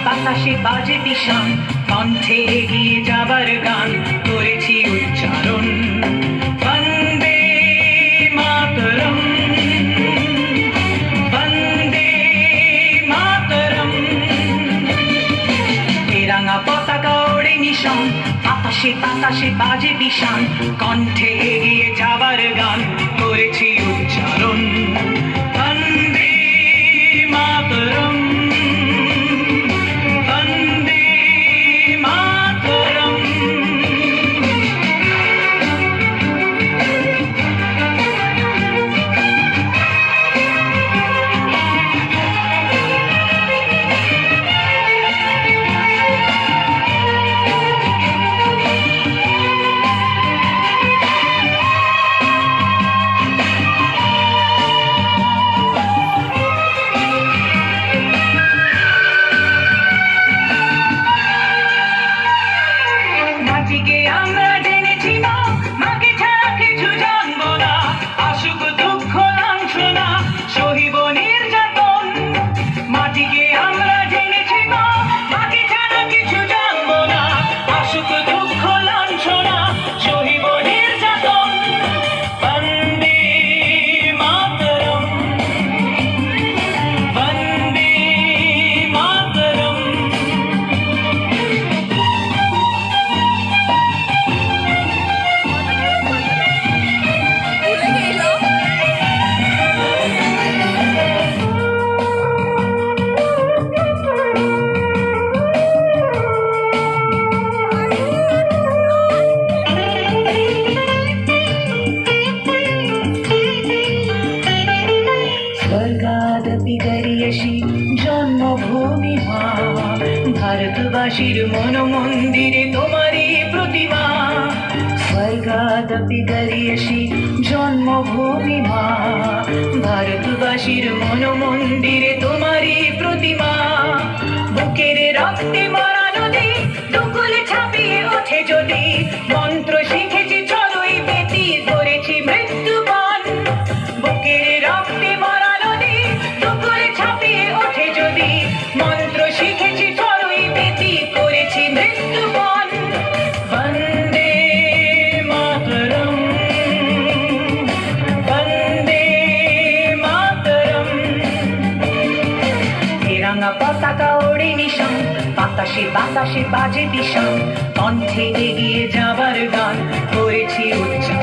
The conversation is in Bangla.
বাতাসে বাজে বিষাণ, কণ্ঠে এগিয়ে যাবার গান করেছি উচ্চারণ। বন্দে মাতরম, বন্দে মাতরম। তেরাঙা পতাকা ওড়ে নিশান, বাতাসে বাতাসে বাজে বিষাণ, কণ্ঠে এগিয়ে যাবার গান করেছি উচ্চারণ। বন্দে মাতরম, বন্দে মাতরম। মাটিকে আমরা জেনেছি মা, মাকে ছাড়া কিছু জানবো না। আসুক দুঃখ লাঞ্ছনা, সহিব নির্যাতন। মাটিকে আমরা জেনেছি মা, মাকে ছাড়া কিছু জানবো না। আসুক দুঃখ লাঞ্ছনা, সহিব নির্যাতন। বন্দে মাতরম, বন্দে মাতরম। স্বর্গাদপি গরিয়সী জন্মভূমি মা, ভারতবাসীর মন মন্দিরে তোমারই প্রতিমা। স্বর্গাদপি গরিয়সী জন্মভূমি মা, ভারতবাসীর মন মন্দিরে তোমারই প্রতিমা। বুকের রক্তে মরা নদী দুকুল ছাপিয়ে ওঠে যদি, মন্ত্র শিখেছি চলোই বেতি করেছি মৃত্যুবন। বুকের রক্তে মরা নদী দুকুল ছাপিয়ে ওঠে যদি, মন্ত্র শিখেছি চলোই বেতি করেছি মৃত্যুবন। বন্দে মাতরম, বন্দে মাতরম। তেরাঙা পতাকা ওড়ে নিশান, বাতাসে বাতাসে বাজে বিষাণ, কণ্ঠে এগিয়ে যাবার গান করেছি উচ্চারণ।